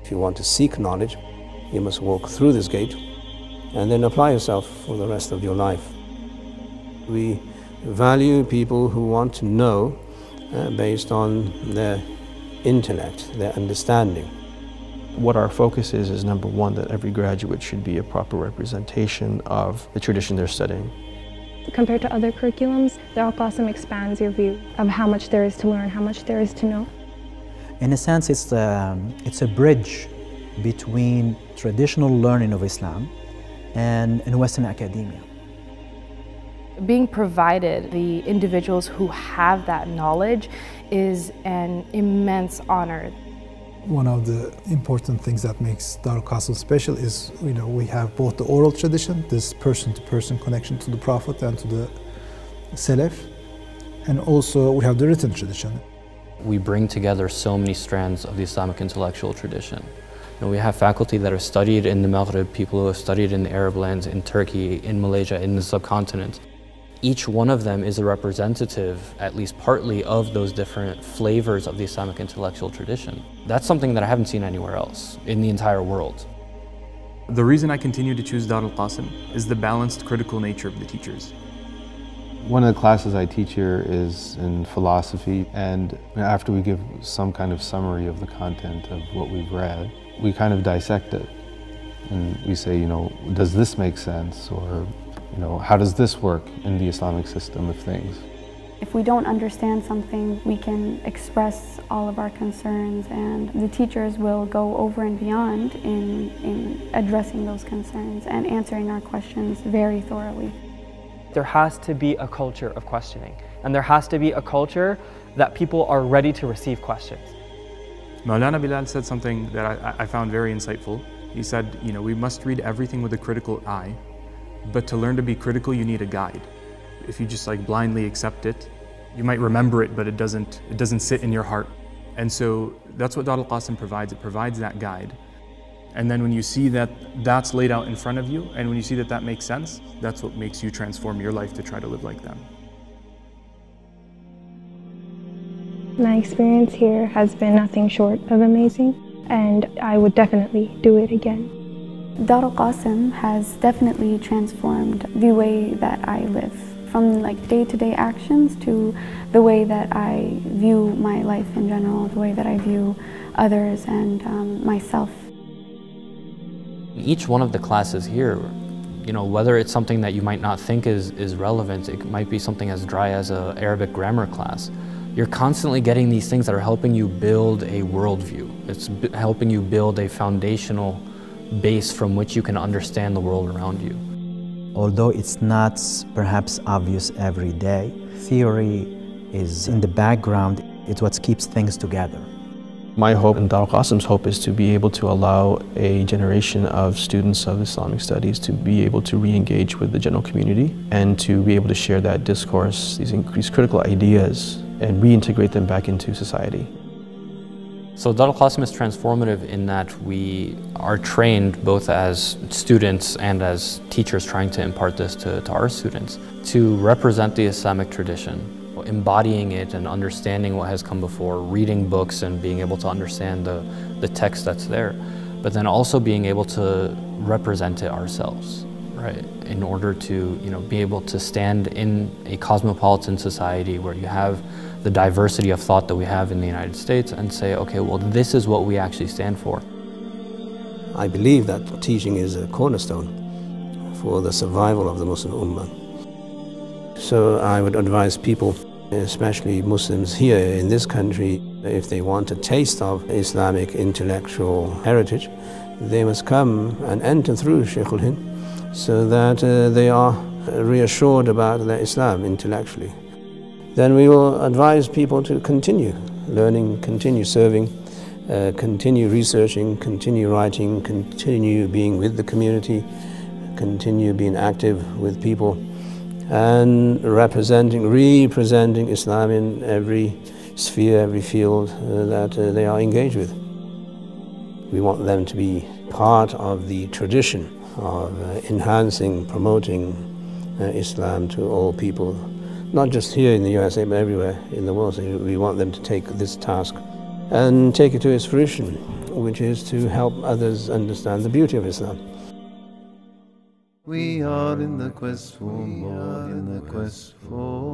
If you want to seek knowledge, you must walk through this gate and then apply yourself for the rest of your life. We value people who want to know based on their intellect, their understanding. What our focus is number one, that every graduate should be a proper representation of the tradition they're studying. Compared to other curriculums, Darul Qasim expands your view of how much there is to learn, how much there is to know. In a sense, it's a bridge between traditional learning of Islam and Western academia. Being provided the individuals who have that knowledge is an immense honor. One of the important things that makes Darul Qasim special is, we have both the oral tradition, this person-to-person connection to the Prophet and to the Salaf, and also we have the written tradition. We bring together so many strands of the Islamic intellectual tradition. We have faculty that have studied in the Maghrib, people who have studied in the Arab lands, in Turkey, in Malaysia, in the subcontinent. Each one of them is a representative, at least partly, of those different flavors of the Islamic intellectual tradition. That's something that I haven't seen anywhere else in the entire world. The reason I continue to choose Darul Qasim is the balanced, critical nature of the teachers. One of the classes I teach here is in philosophy, and after we give some kind of summary of the content of what we've read, we kind of dissect it. And we say, does this make sense? Or how does this work in the Islamic system of things? If we don't understand something, we can express all of our concerns, and the teachers will go over and beyond in addressing those concerns and answering our questions very thoroughly. There has to be a culture of questioning, and there has to be a culture that people are ready to receive questions. Maulana Bilal said something that I found very insightful. He said, we must read everything with a critical eye, but to learn to be critical, you need a guide. If you just blindly accept it, you might remember it, but it doesn't sit in your heart. And so that's what Darul Qasim provides. It provides that guide. And then when you see that that's laid out in front of you, and when you see that that makes sense, that's what makes you transform your life to try to live like them. My experience here has been nothing short of amazing, and I would definitely do it again. Darul Qasim has definitely transformed the way that I live, from day-to-day actions to the way that I view my life in general, the way that I view others and myself. Each one of the classes here, whether it's something that you might not think is relevant, it might be something as dry as an Arabic grammar class. You're constantly getting these things that are helping you build a worldview. It's helping you build a foundational base from which you can understand the world around you. Although it's not perhaps obvious every day, theory is in the background. It's what keeps things together. My hope and Darul Qasim's hope is to be able to allow a generation of students of Islamic studies to be able to re-engage with the general community and to be able to share that discourse, these critical ideas, and reintegrate them back into society. So Darul Qasim is transformative in that we are trained both as students and as teachers trying to impart this to our students to represent the Islamic tradition, embodying it and understanding what has come before, reading books and being able to understand the text that's there, but then also being able to represent it ourselves, right? In order to be able to stand in a cosmopolitan society where you have the diversity of thought that we have in the United States and say, okay, well, this is what we actually stand for. I believe that teaching is a cornerstone for the survival of the Muslim Ummah. So I would advise people, especially Muslims here in this country, if they want a taste of Islamic intellectual heritage, they must come and enter through Shaykh al-Hind so that they are reassured about their Islam intellectually. Then we will advise people to continue learning, continue serving, continue researching, continue writing, continue being with the community, continue being active with people, and representing Islam in every sphere, every field that they are engaged with. We want them to be part of the tradition of enhancing, promoting Islam to all people, not just here in the USA, but everywhere in the world. So we want them to take this task and take it to its fruition. which is to help others understand the beauty of Islam. We are in the quest for more, in the quest for